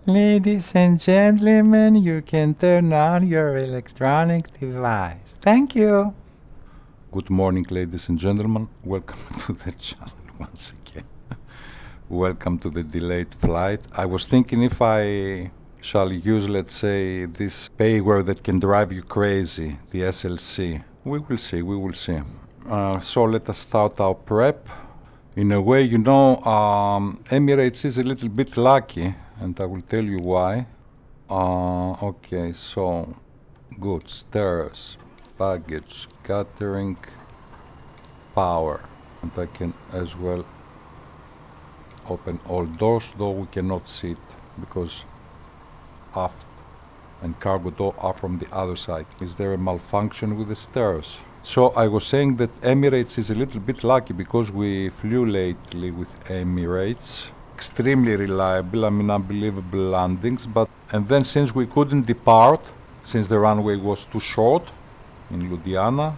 Ladies and gentlemen, you can turn on your electronic device. Thank you. Good morning, ladies and gentlemen. Welcome to the channel once again. Welcome to the delayed flight. I was thinking if I shall use, let's say, this payware that can drive you crazy, the SLC. We will see. So let us start our prep. In a way, Emirates is a little bit lucky, and I will tell you why. Okay, so good. Stairs, baggage, catering, power. And I can as well open all doors, though we cannot see it because aft and cargo door are from the other side. Is there a malfunction with the stairs? So I was saying that Emirates is a little bit lucky because we flew lately with Emirates. Extremely reliable, unbelievable landings, and then since we couldn't depart, since the runway was too short in Ludhiana,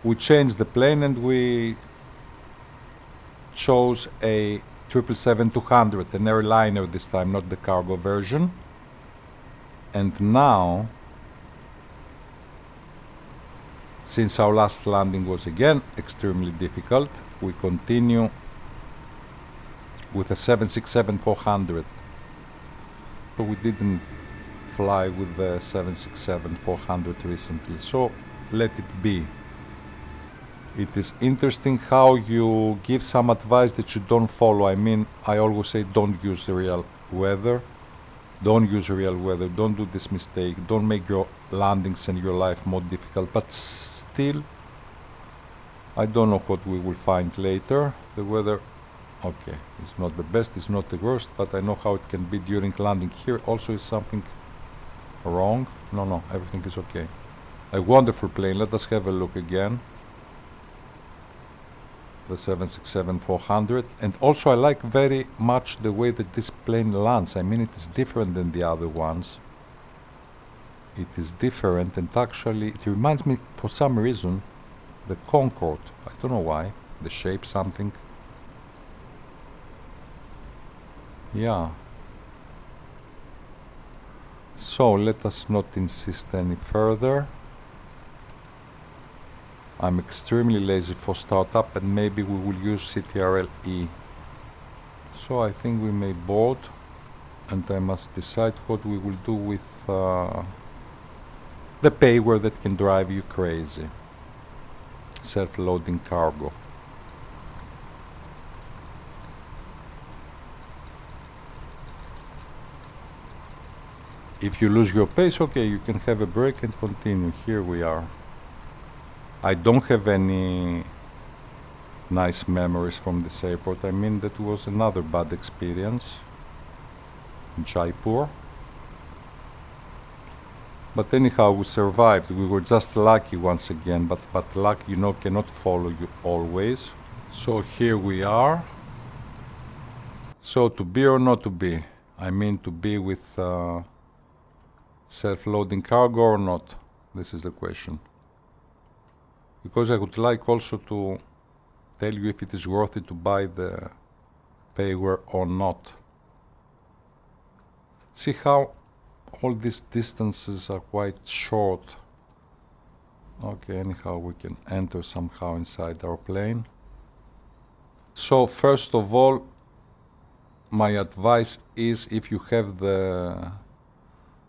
we changed the plane and we chose a 777-200, an airliner this time, not the cargo version. And now, since our last landing was again extremely difficult, we continue with a 767-400. So we didn't fly with the 767-400 recently, so let it be. It is interesting how you give some advice that you don't follow. I mean, I always say don't use real weather. Don't use real weather. Don't do this mistake. Don't make your landings and your life more difficult. But still, I don't know what we will find later. The weather, okay, it's not the best, it's not the worst, but I know how it can be during landing. Here also is something wrong. No, everything is okay. A wonderful plane. Let us have a look again. The 767-400, and also I like very much the way that this plane lands. I mean, it is different than the other ones. It is different, and actually it reminds me for some reason the Concorde. I don't know why. The shape, something. Yeah. So let us not insist any further. I'm extremely lazy for startup, and maybe we will use CTRL-E. So I think we may board, and I must decide what we will do with the payware that can drive you crazy. Self-loading cargo. If you lose your pace, okay, you can have a break and continue. Here we are. I don't have any nice memories from this airport. I mean, that was another bad experience in Jaipur. But anyhow, we survived. We were just lucky once again, but luck, cannot follow you always. So here we are. So to be or not to be? I mean, to be with self-loading cargo or not? This is the question. Because I would like also to tell you if it is worth it to buy the payware or not. See how all these distances are quite short. Okay, anyhow, we can enter somehow inside our plane. So first of all, my advice is, if you have the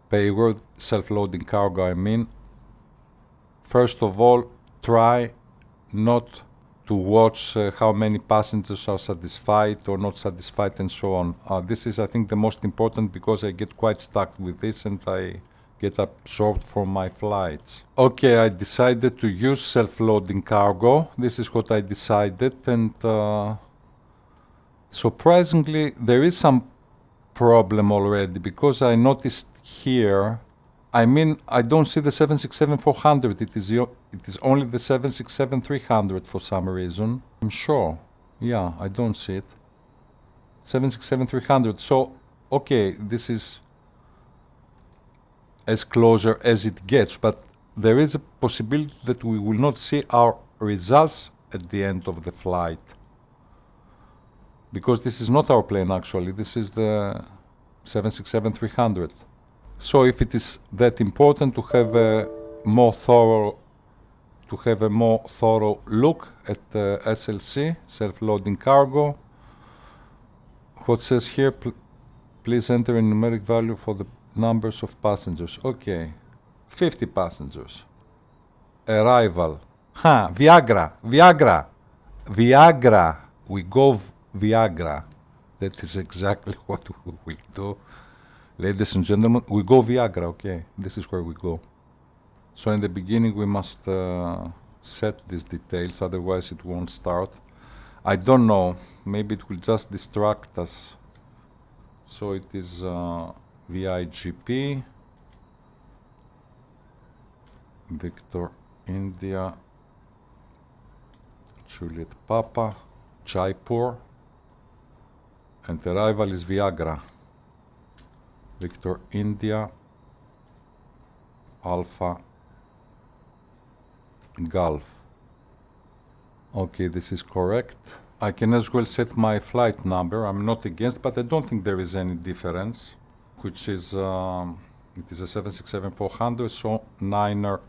payware, self-loading cargo, I mean, first of all, try not to watch how many passengers are satisfied or not satisfied and so on. This is, I think, the most important, because I get quite stuck with this and I get absorbed from my flights. Okay, I decided to use self-loading cargo. This is what I decided, and surprisingly there is some problem already, because I noticed here, I mean, I don't see the 767-400. It is only the 767-300 for some reason. I'm sure. Yeah, I don't see it. 767-300. So, okay, this is as closer as it gets, but there is a possibility that we will not see our results at the end of the flight. Because this is not our plane, actually. This is the 767-300. So if it is that important to have a more thorough look at SLC, self-loading cargo, what says here, please enter a numeric value for the numbers of passengers. Okay, 50 passengers. Arrival. Viagra. We go Viagra. That is exactly what we will do. Ladies and gentlemen, we go Viagra, okay? This is where we go. So in the beginning we must set these details, otherwise it won't start. I don't know, maybe it will just distract us. So it is VIJP, Victor India, Juliet Papa, Jaipur, and arrival is Viagra, Victor India, Alpha, Gulf. Okay, this is correct. I can as well set my flight number. I'm not against, but I don't think there is any difference, which is, it is a 767-400, so 9er.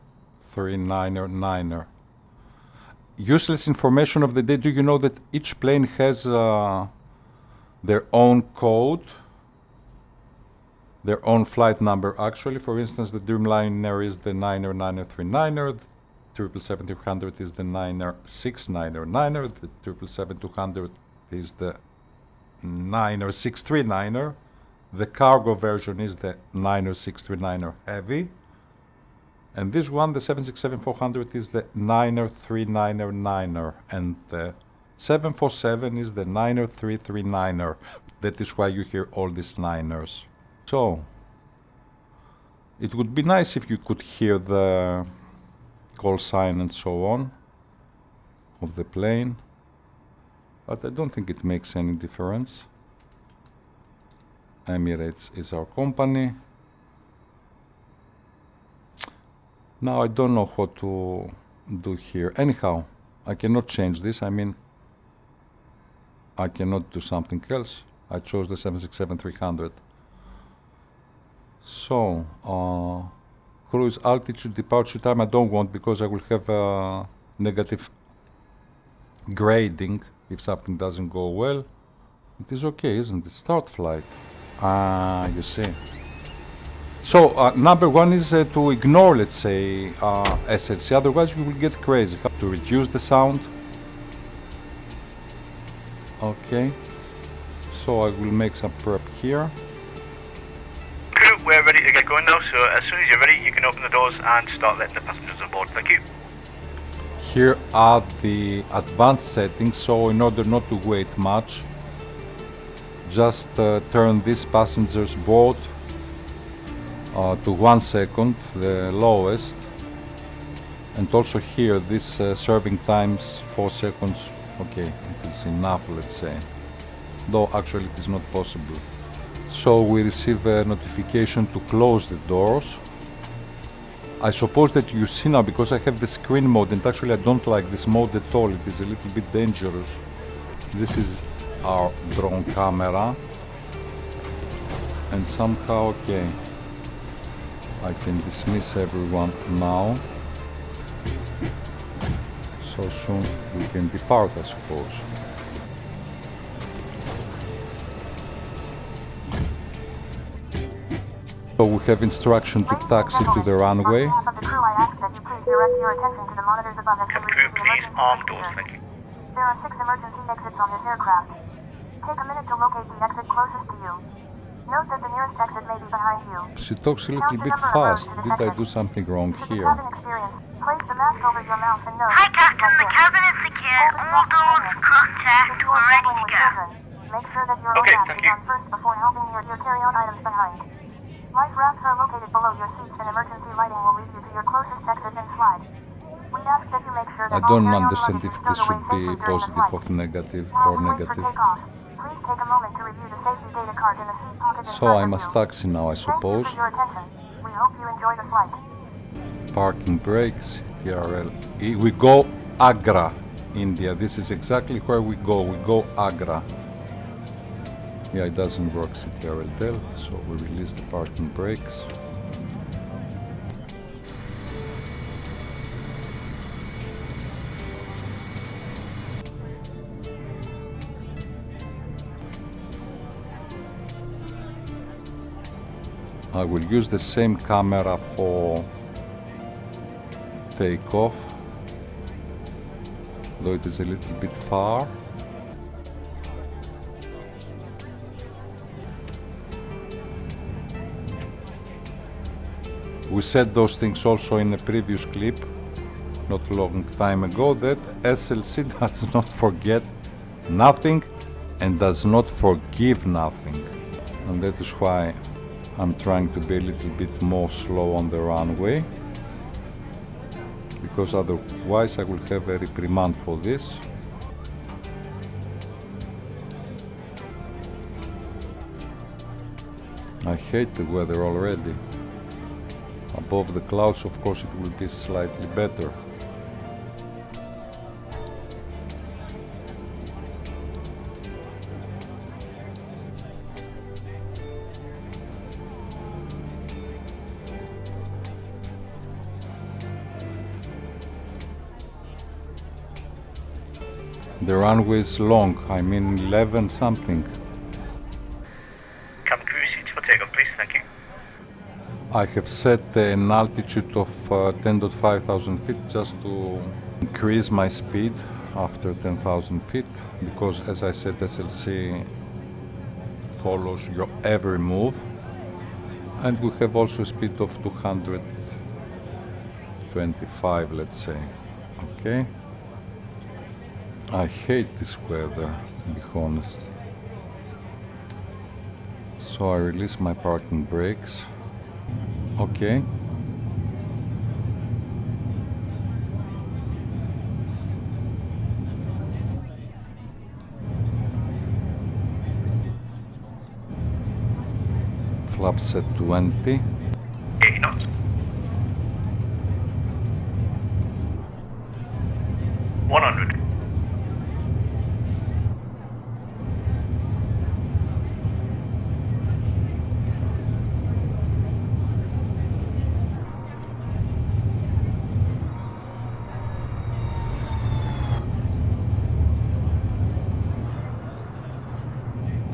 Useless information of the day. Do you know that each plane has their own code, their own flight number actually? For instance, the Dreamliner is the 9er, the 777-300 is the 9er, the 777-200 is the 9er, the cargo version is the 9er heavy, and this one, the 767-400, is the 9er, and the 747 is the 9er. That is why you hear all these niners. So, it would be nice if you could hear the call sign and so on of the plane, but I don't think it makes any difference. Emirates is our company. Now I don't know what to do here. Anyhow, I cannot change this. I mean, I cannot do something else. I chose the 767-300. So, cruise altitude, departure time, I don't want, because I will have negative grading if something doesn't go well. It is okay, isn't it? Start flight. You see. So, number one is to ignore, let's say, SLC, otherwise you will get crazy. To reduce the sound. Okay. So I will make some prep here. We're ready to get going now, so as soon as you're ready, you can open the doors and start letting the passengers on board. Thank you. Here are the advanced settings, so in order not to wait much, just turn this passenger's board to 1 second, the lowest, and also here this serving times 4 seconds. Okay, it is enough, let's say, though actually it is not possible. So we receive a notification to close the doors. I suppose that you see now, because I have the screen mode, and actually I don't like this mode at all. It is a little bit dangerous. This is our drone camera, and somehow, okay, I can dismiss everyone now. So soon we can depart, I suppose. So we have instruction to taxi to the runway. Can crew please arm doors, thank you. There are 6 emergency exits on this aircraft. Take a minute to locate the exit closest to you. Note that the nearest exit may be behind you. She talks a little bit fast. Did I do something wrong here? Place the mask over your mouth and nose. Hi, Captain. The cabin is secure. All doors, contact. We're ready to go. Make sure that your Okay, mask thank is you. on first before helping your carry-on items behind. Life rafts are located below your seats, and emergency lighting will lead you to your closest exit and slide. We ask that you make sure that I don't all carry-on understand luggage if is this stowed should away be safely during the positive flight. or negative While or we wait for negative. takeoff, please take a moment to review the safety data card in the seat pocket So I must taxi now, I suppose. Thank you for your attention. We hope you enjoy the flight. Parking brakes, TRL. We go Agra, India. This is exactly where we go. We go Agra. Yeah, it doesn't work CTRL-Del, so we release the parking brakes. I will use the same camera for takeoff, though it is a little bit far. We said those things also in a previous clip, not a long time ago, that SLC does not forget nothing and does not forgive nothing. And that is why I'm trying to be a little bit more slow on the runway, because otherwise I will have a reprimand for this. I hate the weather already. Above the clouds, of course, it will be slightly better. The runway is long, I mean 11 something. Cabin crew seats for takeoff, please. Thank you. I have set an altitude of 10.5 thousand feet just to increase my speed after 10,000 feet, because as I said, SLC follows your every move, and we have also a speed of 225, let's say. Okay. I hate this weather, to be honest. So I release my parking brakes. Okay. Flaps set 20. 80 knots. 100.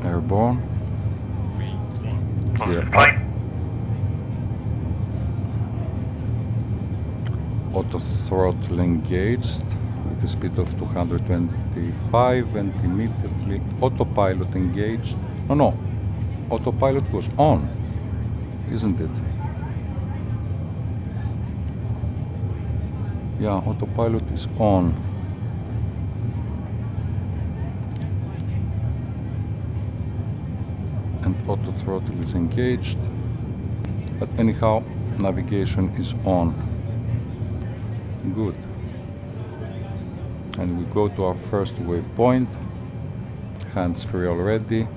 Airborne. Clear up. Fine. Auto throttle engaged with a speed of 225, and immediately autopilot engaged. No, autopilot was on, isn't it? Yeah, autopilot is on. And auto throttle is engaged, but anyhow, navigation is on. Good. And we go to our first waypoint. Hands free already.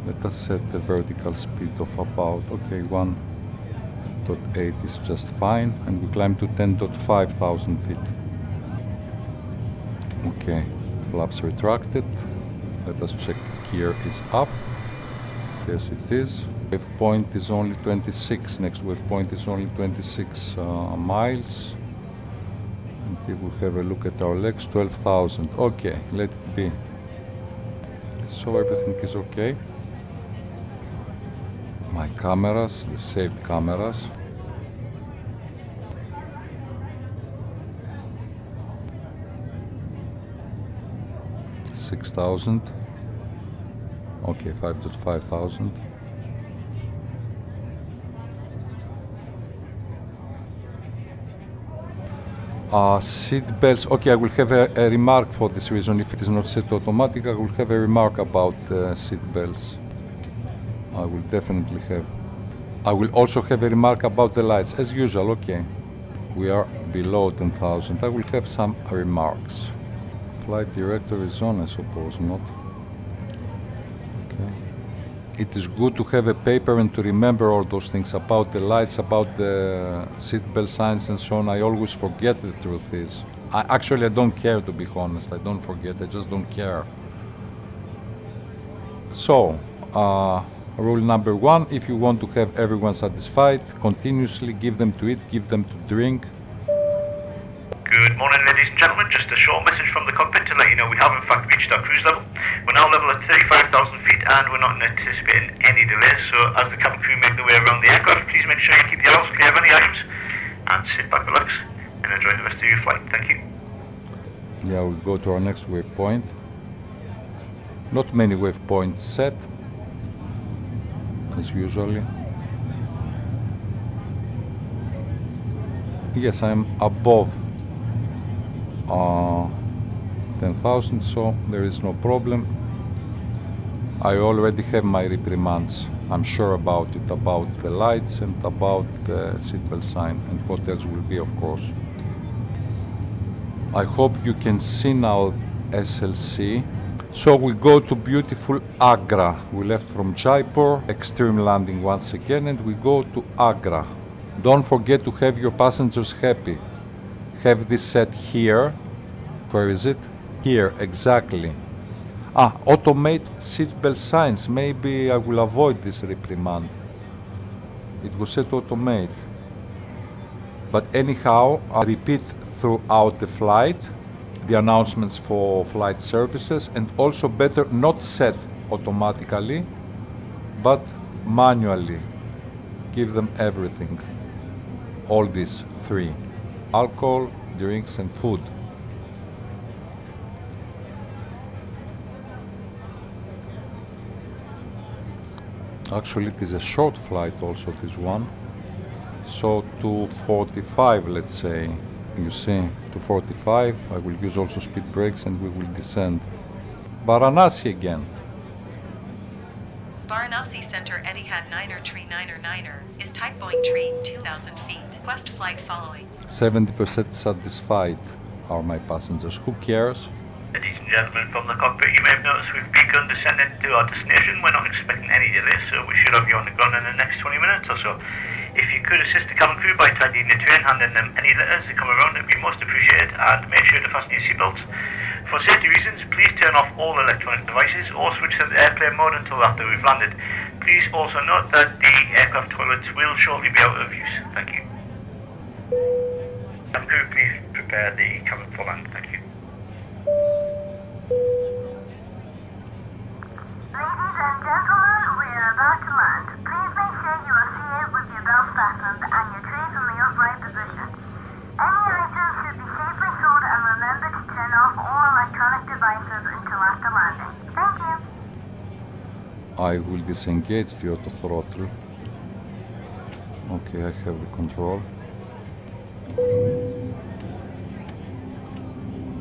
Let us set the vertical speed of about, okay, 1.8 is just fine, and we climb to 10.5 thousand feet. Okay, flaps retracted. Let us check gear is up. Yes, it is. Waypoint is only 26. Next waypoint is only 26 miles. And if we have a look at our legs, 12,000. Okay, let it be. So everything is okay. My cameras, the saved cameras. $6,000. Okay, 5.5 thousand. Seat belts. Okay, I will have a remark for this reason. If it is not set automatic, I will have a remark about the seat belts. I will definitely have. I will also have a remark about the lights, as usual. Okay, we are below 10,000. I will have some remarks. Flight director is on, I suppose, not? Okay. It is good to have a paper and to remember all those things about the lights, about the seatbelt signs and so on. I always forget, the truth is. I don't care, to be honest. I don't forget, I just don't care. So, rule number 1, if you want to have everyone satisfied, continuously give them to eat, give them to drink. Good morning, ladies and gentlemen. Just a short message from the cockpit to let you know we have in fact reached our cruise level. We're now level at 35,000 feet and we're not anticipating any delays. So as the cabin crew make their way around the aircraft, please make sure you keep the aisles clear of any items and sit back, relax and enjoy the rest of your flight. Thank you. Yeah, we go to our next waypoint. Not many waypoints set, as usually. Yes, I'm above 10,000, so there is no problem. I already have my reprimands. I'm sure about it, about the lights and about the seatbelt sign and what else will be, of course. I hope you can see now SLC. So we go to beautiful Agra. We left from Jaipur, extreme landing once again, and we go to Agra. Don't forget to have your passengers happy. Have this set here. Where is it? Here, exactly. Automate seatbelt signs. Maybe I will avoid this reprimand. It was set to automate. But anyhow, I repeat throughout the flight the announcements for flight services, and also better not set automatically, but manually. Give them everything. All these 3. Alcohol, drinks and food. Actually, it is a short flight also, this one. So 2:45, let's say. You see, 2:45. I will use also speed brakes and we will descend. Varanasi again. Varanasi Center Etihad Niner Tree Niner Niner is type Boeing Tree 2,000 feet. Quest flight following. 70% satisfied are my passengers. Who cares? Ladies and gentlemen, from the cockpit, you may have noticed we've begun descending to our destination. We're not expecting any delays, so we should have you on the ground in the next 20 minutes or so. If you could assist the cabin crew by tidying the tray and handing them any letters that come around, it would be most appreciated, and make sure to fasten your seatbelts. For safety reasons, please turn off all electronic devices or switch to the airplane mode until after we've landed. Please also note that the aircraft toilets will shortly be out of use. Thank you. Cabin crew, please prepare the cabin for land. Thank you. Ladies and gentlemen, we are about to land. Please make sure you are seated with your belt fastened and your trays in the upright position. Any items should be safely stored, and remember to turn off all electronic devices until after landing. Thank you. I will disengage the auto throttle. Okay, I have the control.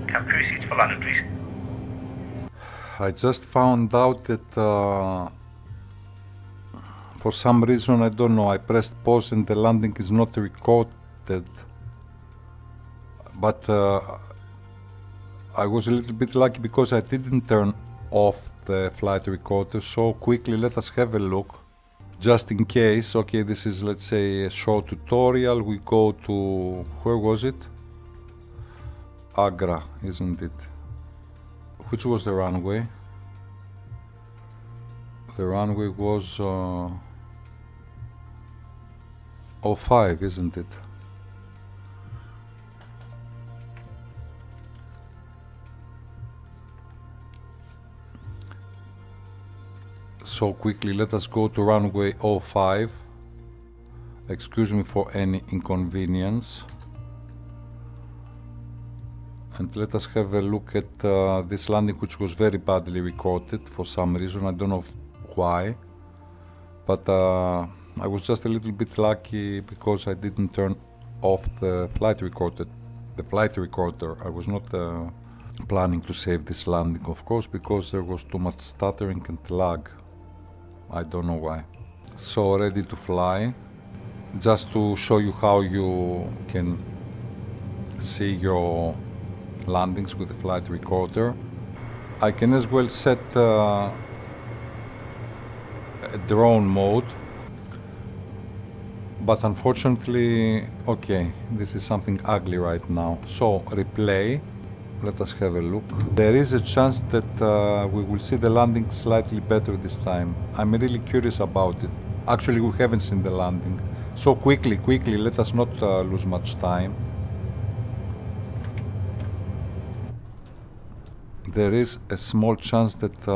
Cabin crew, seats for landing, please. I just found out that for some reason, I don't know, I pressed pause and the landing is not recorded. But I was a little bit lucky because I didn't turn off the flight recorder. So quickly, let us have a look. Just in case, okay, this is, let's say, a short tutorial. We go to, where was it? Agra, isn't it? Which was the runway? The runway was 05, isn't it? So quickly, let us go to runway 05. Excuse me for any inconvenience. And let us have a look at this landing, which was very badly recorded for some reason. I don't know why, but I was just a little bit lucky because I didn't turn off the flight recorder. I was not planning to save this landing, of course, because there was too much stuttering and lag. I don't know why. So ready to fly. Just to show you how you can see your landings with the flight recorder. I can as well set a drone mode, but unfortunately, okay, this is something ugly right now. So replay, Let us have a look. There is a chance that we will see the landing slightly better this time. I'm really curious about it. Actually, we haven't seen the landing. So quickly, let us not lose much time. There is a small chance that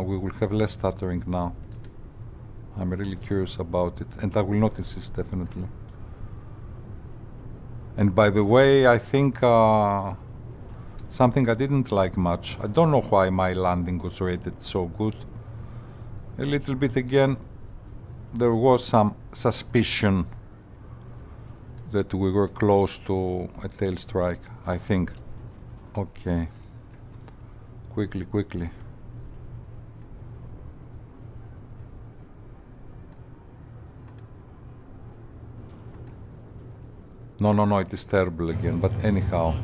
we will have less stuttering now. I'm really curious about it, and I will not insist, definitely. And by the way, I think something I didn't like much. I don't know why my landing was rated so good. A little bit again, there was some suspicion that we were close to a tail strike, I think. Okay. Quickly. No, it is terrible again, but anyhow.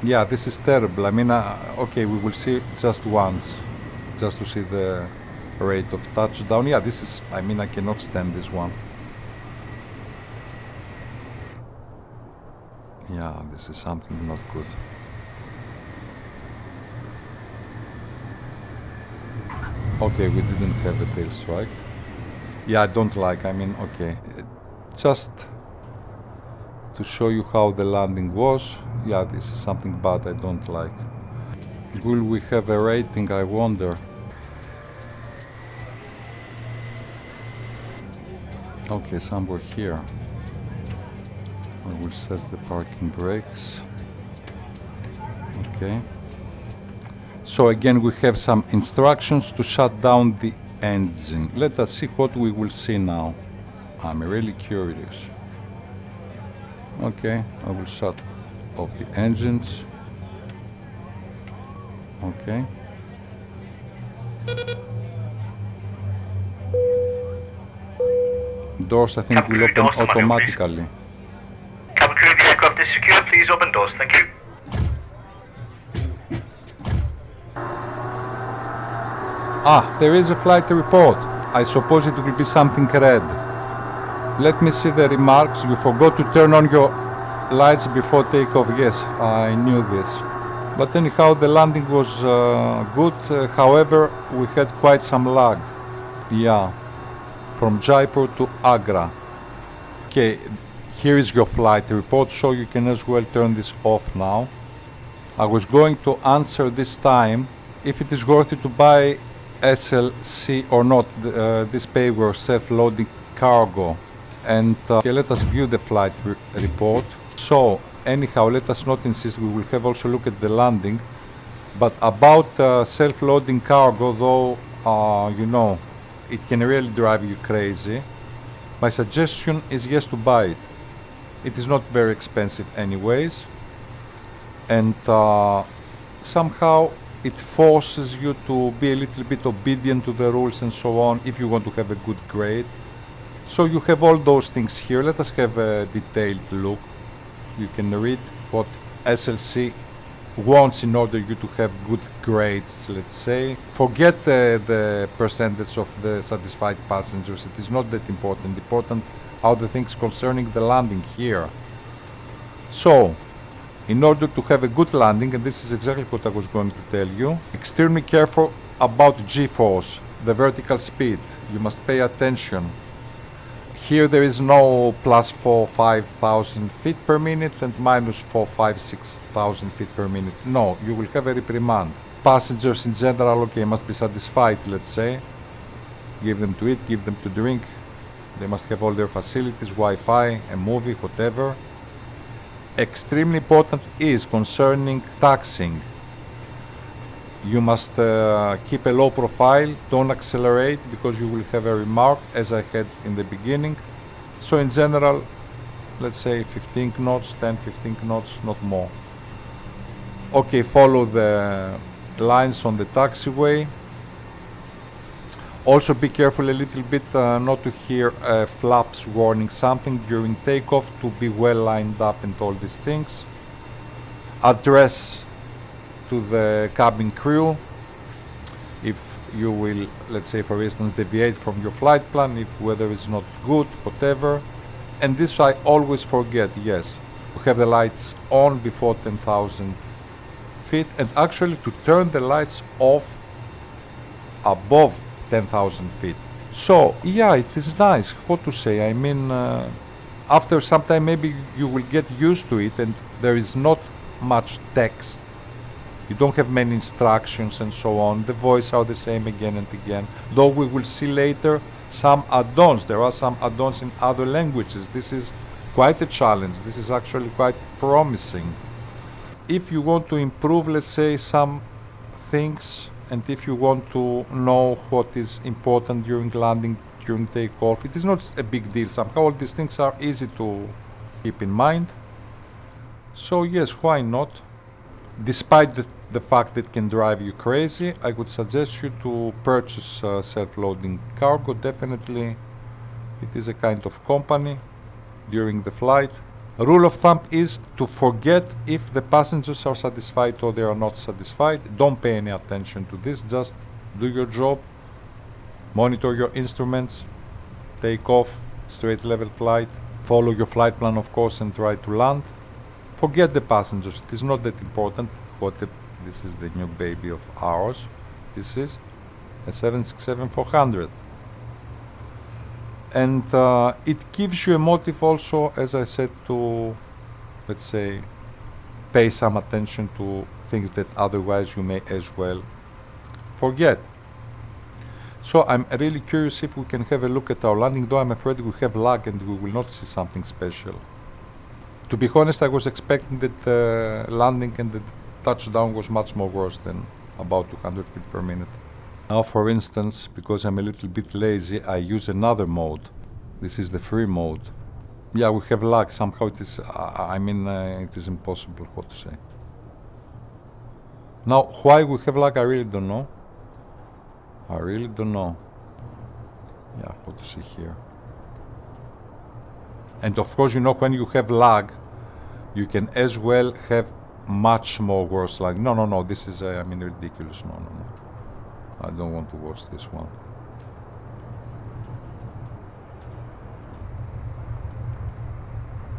Yeah, this is terrible. I mean, okay, we will see just once, just to see the rate of touchdown. Yeah, this is, I mean, I cannot stand this one. Yeah, this is something not good. Okay, we didn't have a tail strike. Yeah, I don't like, I mean, okay. Just to show you how the landing was. Yeah, this is something bad I don't like. Will we have a rating, I wonder? Okay, somewhere here. I will set the parking brakes. Okay. So again, we have some instructions to shut down the engine. Let us see what we will see now. I'm really curious. Okay, I will shut off the engines. Okay. Doors, I think, will open automatically. Cabin crew, the aircraft is secure. Please open doors. Thank you. Ah, there is a flight report. I suppose it will be something red. Let me see the remarks. You forgot to turn on your lights before takeoff. Yes, I knew this. But anyhow, the landing was good. However, we had quite some lag. Yeah, from Jaipur to Agra. Okay, here is your flight report, so you can as well turn this off now. I was going to answer this time if it is worth it to buy SLC or not, this payware self-loading cargo. And okay, let us view the flight report. So anyhow, let us not insist, we will have also look at the landing. But about self-loading cargo, though, you know, it can really drive you crazy. My suggestion is yes, to buy it. It is not very expensive anyways. And somehow it forces you to be a little bit obedient to the rules and so on if you want to have a good grade. So you have all those things here. Let us have a detailed look. You can read what SLC wants in order you to have good grades, let's say. Forget the percentage of the satisfied passengers. It is not that important. Important are the things concerning the landing here. So, in order to have a good landing, and this is exactly what I was going to tell you, extremely careful about G-force, the vertical speed. You must pay attention. Here there is no plus 4,000-5,000 feet per minute and minus 4,000-6,000 feet per minute. No, you will have a reprimand. Passengers in general, okay, must be satisfied, let's say. Give them to eat, give them to drink. They must have all their facilities, Wi-Fi, a movie, whatever. Extremely important is concerning taxiing. You must keep a low profile, don't accelerate because you will have a remark as I had in the beginning. So in general, let's say 15 knots, 10-15 knots, not more. Okay, follow the lines on the taxiway. Also be careful a little bit not to hear flaps warning something during takeoff, to be well lined up and all these things. Address to the cabin crew if you will, let's say for instance, deviate from your flight plan, if weather is not good, whatever. And this I always forget, yes. To have the lights on before 10,000 feet, and actually to turn the lights off above 10,000 feet. So, yeah, it is nice. What to say? I mean, after some time maybe you will get used to it and there is not much text. You don't have many instructions and so on. The voices are the same again and again. Though we will see later some add-ons. There are some add-ons in other languages. This is quite a challenge. This is actually quite promising. If you want to improve, let's say, some things, and if you want to know what is important during landing, during takeoff, it is not a big deal. Somehow all these things are easy to keep in mind. So yes, why not? Despite the fact that it can drive you crazy, I would suggest you to purchase self-loading cargo. Definitely, it is a kind of company during the flight. A rule of thumb is to forget if the passengers are satisfied or they are not satisfied. Don't pay any attention to this. Just do your job, monitor your instruments, take off, straight level flight, follow your flight plan, of course, and try to land. Forget the passengers. It is not that important. This is the new baby of ours. This is a 767-400. And it gives you a motive also, as I said, to, let's say, pay some attention to things that otherwise you may as well forget. So I'm really curious if we can have a look at our landing, though I'm afraid we have lag and we will not see something special. To be honest, I was expecting that the landing and the touchdown was much more worse than about 200 feet per minute. Now, for instance, because I'm a little bit lazy, I use another mode. This is the free mode. Yeah, we have lag. Somehow it is, it is impossible, what to say. Now, why we have lag, I really don't know. I really don't know. Yeah, what to see here. And of course, you know, when you have lag, you can as well have much more worse lag. No, this is, ridiculous. No. I don't want to watch this one.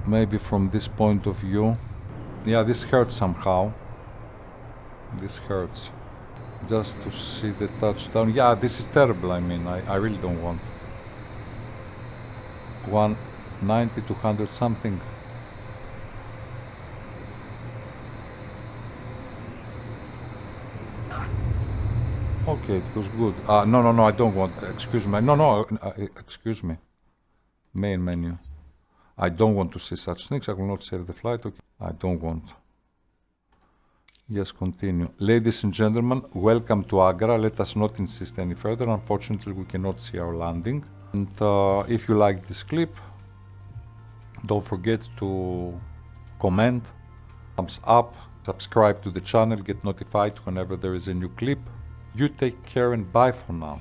Maybe from this point of view. Yeah, this hurts somehow. This hurts. Just to see the touchdown. Yeah, this is terrible. I really don't want. 190, 200 something. Okay, it was good. No, I don't want. Excuse me. Excuse me. Main menu. I don't want to see such things. I will not save the flight. Okay. I don't want. Yes, continue. Ladies and gentlemen, welcome to Agra. Let us not insist any further. Unfortunately, we cannot see our landing. And if you like this clip, don't forget to comment, thumbs up, subscribe to the channel, get notified whenever there is a new clip. You take care and bye for now.